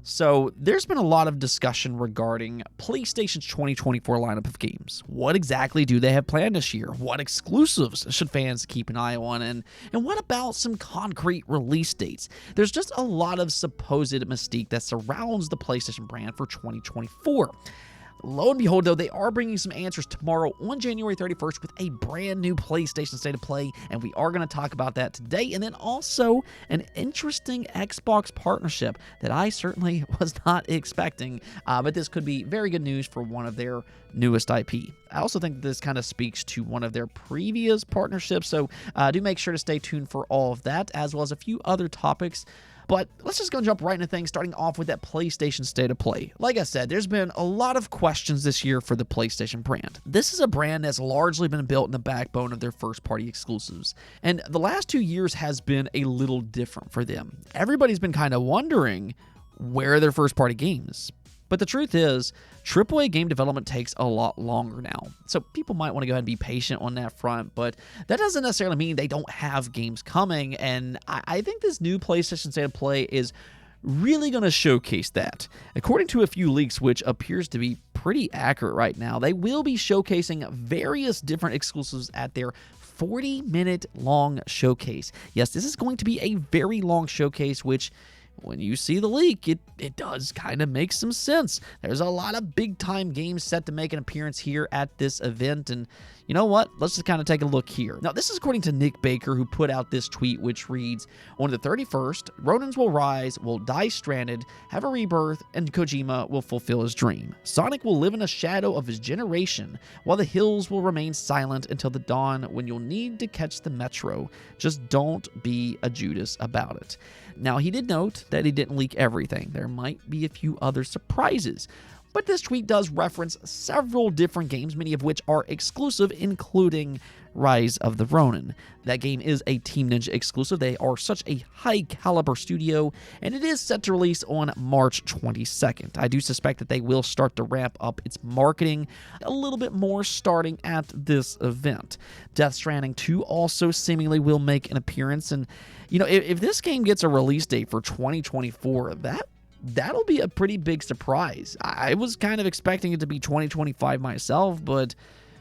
So there's been a lot of discussion regarding PlayStation's 2024 lineup of games. What exactly do they have planned this year? What exclusives should fans keep an eye on? And what about some concrete release dates? There's just a lot of supposed mystique that surrounds the PlayStation brand for 2024. Lo and behold, though, they are bringing some answers tomorrow on January 31st with a brand new PlayStation State of Play, and we are going to talk about that today. And then also an interesting Xbox partnership that I certainly was not expecting, but this could be very good news for one of their newest IP. I also think this kind of speaks to one of their previous partnerships, so do make sure to stay tuned for all of that, as well as a few other topics. But let's just go jump right into things, starting off with that PlayStation State of Play. Like I said, there's been a lot of questions this year for the PlayStation brand. This is a brand that's largely been built in the backbone of their first-party exclusives, and the last 2 years has been a little different for them. Everybody's been kind of wondering where are their first-party games. But the truth is, AAA game development takes a lot longer now. So people might want to go ahead and be patient on that front, but that doesn't necessarily mean they don't have games coming. And I think this new PlayStation State of Play is really going to showcase that. According to a few leaks, which appears to be pretty accurate right now, they will be showcasing various different exclusives at their 40-minute long showcase. Yes, this is going to be a very long showcase, which when you see the leak, it does kind of make some sense. There's a lot of big-time games set to make an appearance here at this event, and you know what? Let's just kind of take a look here. Now, this is according to Nick Baker, who put out this tweet, which reads, "On the 31st, Rodents will rise, will die stranded, have a rebirth, and Kojima will fulfill his dream. Sonic will live in a shadow of his generation, while the hills will remain silent until the dawn when you'll need to catch the metro. Just don't be a Judas about it." Now, he did note that he didn't leak everything. There might be a few other surprises. But this tweet does reference several different games, many of which are exclusive, including Rise of the Ronin. That game is a Team Ninja exclusive. They are such a high-caliber studio, and it is set to release on March 22nd. I do suspect that they will start to ramp up its marketing a little bit more starting at this event. Death Stranding 2 also seemingly will make an appearance, and you know, if this game gets a release date for 2024, that'll be a pretty big surprise. I was kind of expecting it to be 2025 myself, but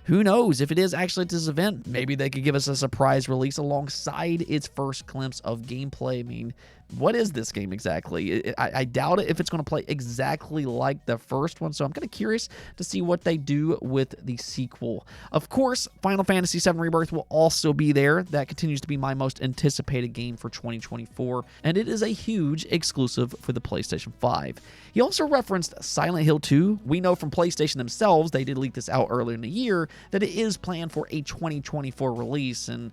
who knows? If it is actually at this event, maybe they could give us a surprise release alongside its first glimpse of gameplay. I mean, what is this game exactly? I doubt it if it's going to play exactly like the first one, so I'm kind of curious to see what they do with the sequel. Of course, Final Fantasy VII Rebirth will also be there. That continues to be my most anticipated game for 2024, and it is a huge exclusive for the PlayStation 5. He also referenced Silent Hill 2. We know from PlayStation themselves, they did leak this out earlier in the year, that it is planned for a 2024 release, and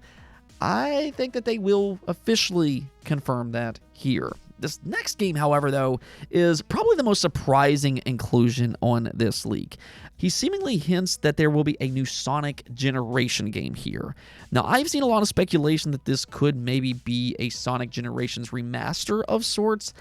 I think that they will officially confirm that here. This next game, however, though, is probably the most surprising inclusion on this leak. He seemingly hints that there will be a new Sonic Generation game here. Now, I've seen a lot of speculation that this could maybe be a Sonic Generations remaster of sorts,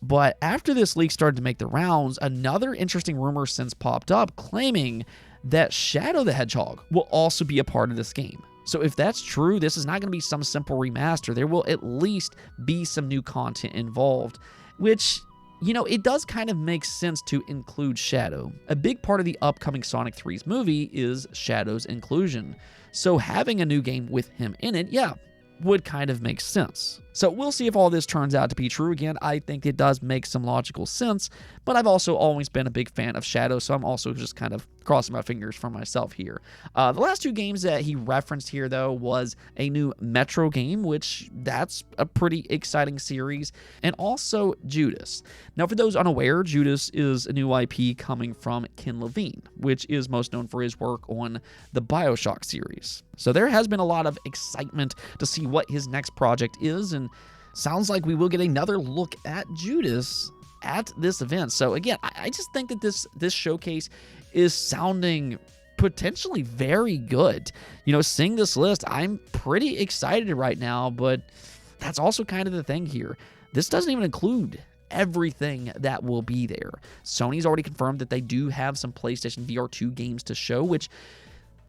but after this leak started to make the rounds, another interesting rumor since popped up claiming that Shadow the Hedgehog will also be a part of this game. So if that's true, this is not going to be some simple remaster. There will at least be some new content involved, which, you know, it does kind of make sense to include Shadow. A big part of the upcoming Sonic 3's movie is Shadow's inclusion. So having a new game with him in it, yeah, would kind of make sense. So we'll see if all this turns out to be true. Again, I think it does make some logical sense, but I've also always been a big fan of Shadow, so I'm also just kind of crossing my fingers for myself here. The last two games that he referenced here, though, was a new Metro game, which that's a pretty exciting series, and also Judas. Now, for those unaware, Judas is a new IP coming from Ken Levine, which is most known for his work on the BioShock series. So there has been a lot of excitement to see what his next project is, and sounds like we will get another look at Judas at this event. So again, I just think that this showcase is sounding potentially very good. You know, seeing this list, I'm pretty excited right now, but that's also kind of the thing here. This doesn't even include everything that will be there. Sony's already confirmed that they do have some PlayStation VR 2 games to show, which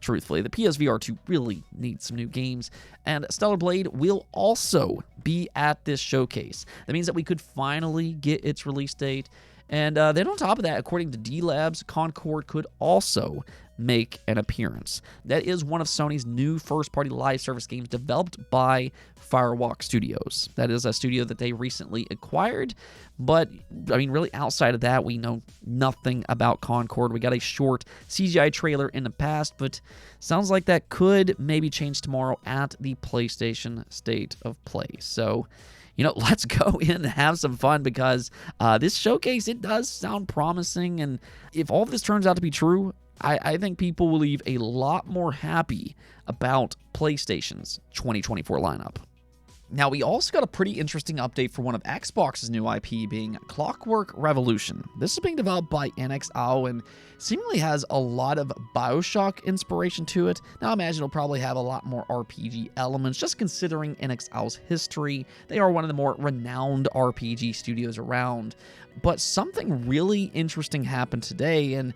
truthfully. The PSVR 2 really needs some new games, and Stellar Blade will also be at this showcase. That means that we could finally get its release date, and then on top of that, according to D-Labs, Concord could also make an appearance. That is one of Sony's new first-party live service games developed by Firewalk Studios. That is a studio that they recently acquired, but I mean, really outside of that, we know nothing about Concord. We got a short CGI trailer in the past, but sounds like that could maybe change tomorrow at the PlayStation State of Play. So, let's go in and have some fun, because this showcase, it does sound promising, and if all of this turns out to be true, I think people will leave a lot more happy about PlayStation's 2024 lineup. Now, we also got a pretty interesting update for one of Xbox's new IP, being Clockwork Revolution. This is being developed by NXO and seemingly has a lot of BioShock inspiration to it. Now, I imagine it'll probably have a lot more RPG elements, just considering NXO's history. They are one of the more renowned RPG studios around. But something really interesting happened today, and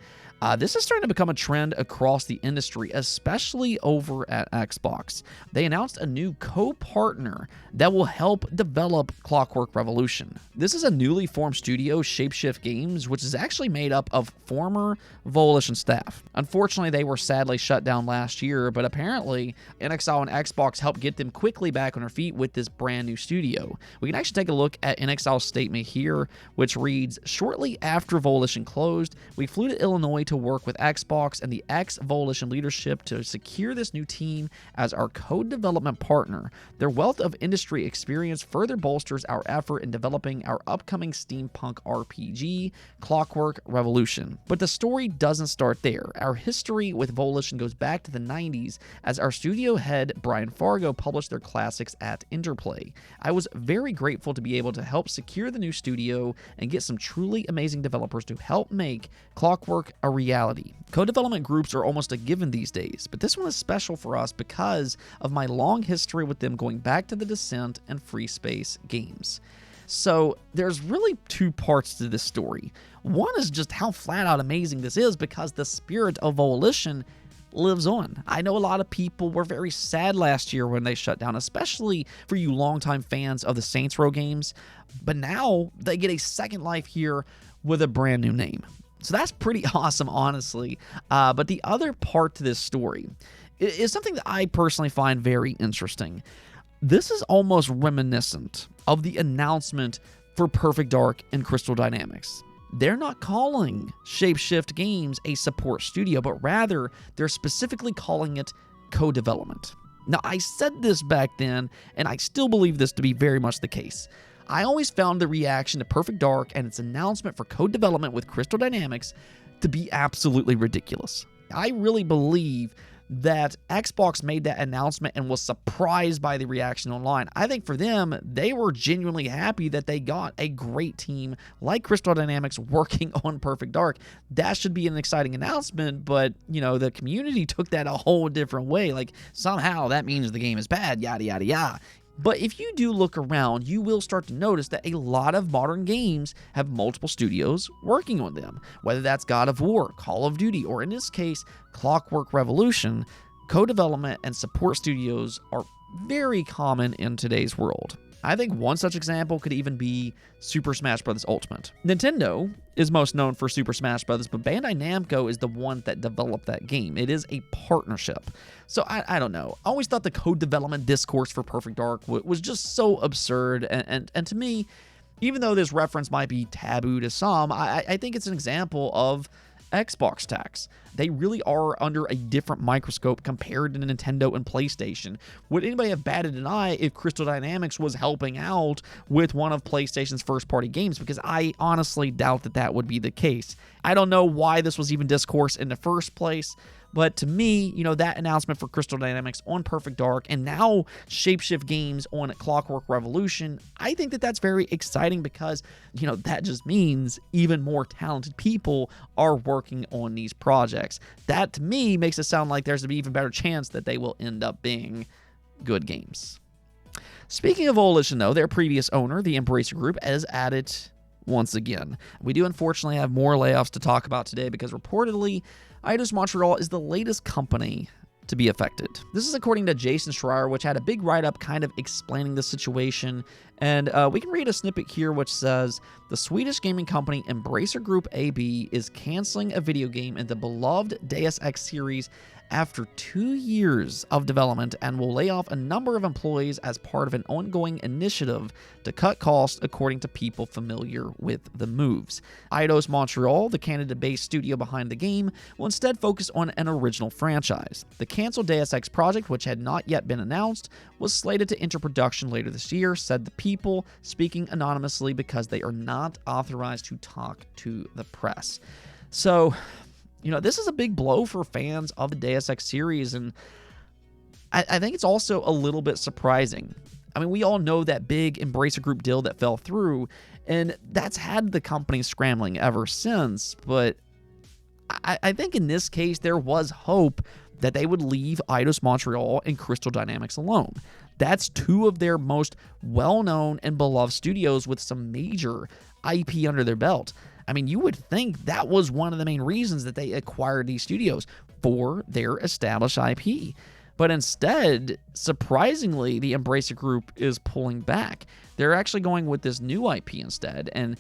this is starting to become a trend across the industry, especially over at Xbox. They announced a new co-partner that will help develop Clockwork Revolution. This is a newly formed studio, Shapeshift Games, which is actually made up of former Volition staff. Unfortunately, they were sadly shut down last year, but apparently NXO and Xbox helped get them quickly back on their feet with this brand new studio. We can actually take a look at NXO's statement here, which reads, "Shortly after Volition closed, we flew to Illinois to work with Xbox and the ex-Volition leadership to secure this new team as our co-development partner. Their wealth of industry experience further bolsters our effort in developing our upcoming steampunk RPG, Clockwork Revolution." But the story doesn't start there. Our history with Volition goes back to the 90s, as our studio head Brian Fargo published their classics at Interplay. I was very grateful to be able to help secure the new studio and get some truly amazing developers to help make Clockwork a reality. Co-development groups are almost a given these days, but this one is special for us because of my long history with them, going back to the Descent and Free Space games. So there's really two parts to this story. One is just how flat out amazing this is, because the spirit of Volition lives on. I know a lot of people were very sad last year when they shut down, especially for you longtime fans of the Saints Row games, but now they get a second life here with a brand new name. So that's pretty awesome, honestly. But the other part to this story is something that I personally find very interesting. This is almost reminiscent of the announcement for Perfect Dark and Crystal Dynamics. They're not calling Shapeshift Games a support studio, but rather they're specifically calling it co-development. Now, I said this back then, and I still believe this to be very much the case. I always found the reaction to Perfect Dark and its announcement for co-development with Crystal Dynamics to be absolutely ridiculous. I really believe that Xbox made that announcement and was surprised by the reaction online. I think for them, they were genuinely happy that they got a great team like Crystal Dynamics working on Perfect Dark. That should be an exciting announcement, but, the community took that a whole different way. Like, somehow that means the game is bad, yada, yada, yada. But if you do look around, you will start to notice that a lot of modern games have multiple studios working on them. Whether that's God of War, Call of Duty, or in this case, Clockwork Revolution, co-development and support studios are very common in today's world. I think one such example could even be Super Smash Bros. Ultimate. Nintendo is most known for Super Smash Bros., but Bandai Namco is the one that developed that game. It is a partnership. So I don't know. I always thought the co-development discourse for Perfect Dark was just so absurd, and to me, even though this reference might be taboo to some, I think it's an example of Xbox tax. They really are under a different microscope compared to Nintendo and PlayStation. Would anybody have batted an eye if Crystal Dynamics was helping out with one of PlayStation's first-party games? Because I honestly doubt that that would be the case. I don't know why this was even discourse in the first place, but to me, that announcement for Crystal Dynamics on Perfect Dark and now Shapeshift Games on Clockwork Revolution, I think that that's very exciting because, that just means even more talented people are working on these projects. That, to me, makes it sound like there's an even better chance that they will end up being good games. Speaking of Volition, though, their previous owner, the Embracer Group, has added once again. We do unfortunately have more layoffs to talk about today because reportedly, Eidos Montreal is the latest company to be affected. This is according to Jason Schreier, which had a big write-up kind of explaining the situation. And we can read a snippet here which says, the Swedish gaming company Embracer Group AB is canceling a video game in the beloved Deus Ex series after 2 years of development and will lay off a number of employees as part of an ongoing initiative to cut costs, according to people familiar with the moves. Eidos Montreal, the Canada-based studio behind the game, will instead focus on an original franchise. The canceled Deus Ex project, which had not yet been announced, was slated to enter production later this year, said the people, speaking anonymously because they are not authorized to talk to the press. So, this is a big blow for fans of the Deus Ex series, and I think it's also a little bit surprising. I mean, we all know that big Embracer Group deal that fell through, and that's had the company scrambling ever since, but I think in this case, there was hope that they would leave Eidos Montreal and Crystal Dynamics alone. That's two of their most well-known and beloved studios with some major IP under their belt. I mean, you would think that was one of the main reasons that they acquired these studios, for their established IP. But instead, surprisingly, the Embracer Group is pulling back. They're actually going with this new IP instead, and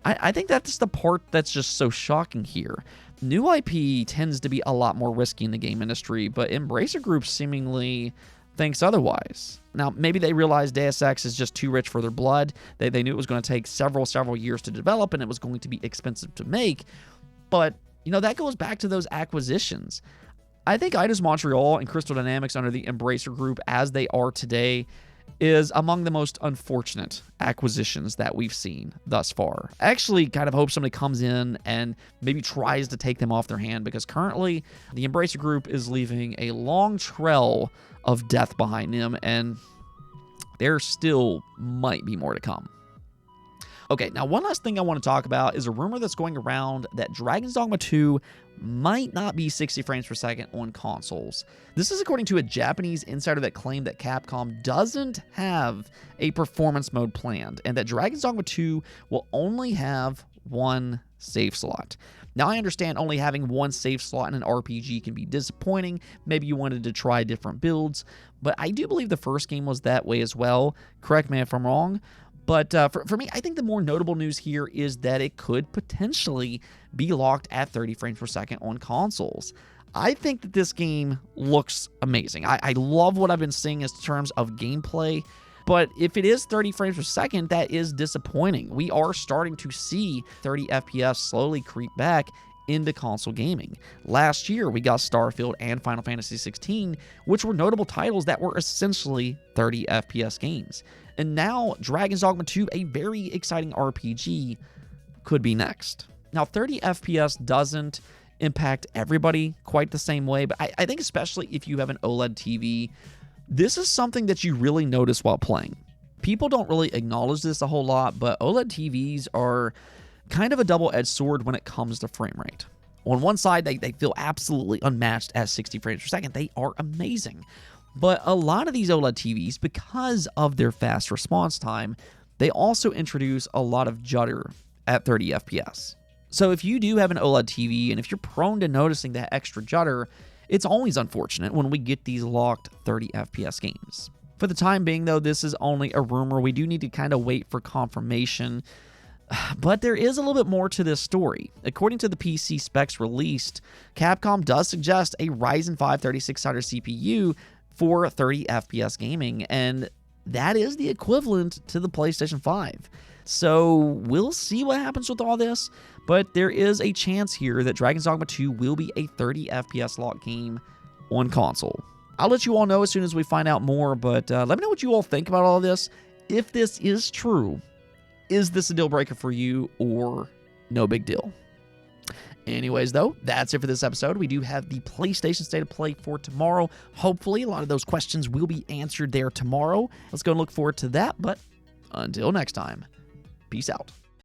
I think that's the part that's just so shocking here. New IP tends to be a lot more risky in the game industry, but Embracer Group seemingly thinks otherwise. Now, maybe they realized Deus Ex is just too rich for their blood. They knew it was going to take several years to develop, and it was going to be expensive to make. But, that goes back to those acquisitions. I think Eidos Montreal and Crystal Dynamics under the Embracer Group, as they are today, is among the most unfortunate acquisitions that we've seen thus far. I actually kind of hope somebody comes in and maybe tries to take them off their hand, because currently the Embracer Group is leaving a long trail of death behind them, and there still might be more to come. Okay, now one last thing I want to talk about is a rumor that's going around that Dragon's Dogma 2 might not be 60 frames per second on consoles. This is according to a Japanese insider that claimed that Capcom doesn't have a performance mode planned, and that Dragon's Dogma 2 will only have one save slot. Now, I understand only having one save slot in an RPG can be disappointing. Maybe you wanted to try different builds, but I do believe the first game was that way as well. Correct me if I'm wrong. But for me, I think the more notable news here is that it could potentially be locked at 30 frames per second on consoles. I think that this game looks amazing. I love what I've been seeing in terms of gameplay. But if it is 30 frames per second, that is disappointing. We are starting to see 30 FPS slowly creep back into console gaming. Last year, we got Starfield and Final Fantasy XVI, which were notable titles that were essentially 30 FPS games. And now, Dragon's Dogma 2, a very exciting RPG, could be next. Now, 30 FPS doesn't impact everybody quite the same way, but I think especially if you have an OLED TV, this is something that you really notice while playing. People don't really acknowledge this a whole lot, but OLED TVs are kind of a double-edged sword when it comes to frame rate. On one side, they feel absolutely unmatched at 60 frames per second. They are amazing. But a lot of these OLED TVs, because of their fast response time, they also introduce a lot of judder at 30 FPS. So if you do have an OLED TV, and if you're prone to noticing that extra judder, it's always unfortunate when we get these locked 30 FPS games. For the time being, though, this is only a rumor. We do need to kind of wait for confirmation. But there is a little bit more to this story. According to the PC specs released, Capcom does suggest a Ryzen 5 3600 CPU for 30 FPS gaming, and that is the equivalent to the PlayStation 5. So we'll see what happens with all this, but there is a chance here that Dragon's Dogma 2 will be a 30 FPS lock game on console. I'll let you all know as soon as we find out more, but let me know what you all think about all this. If this is true, is this a deal breaker for you or no big deal? Anyways, though, that's it for this episode. We do have the PlayStation State of Play for tomorrow. Hopefully, a lot of those questions will be answered there tomorrow. Let's go and look forward to that, but until next time, peace out.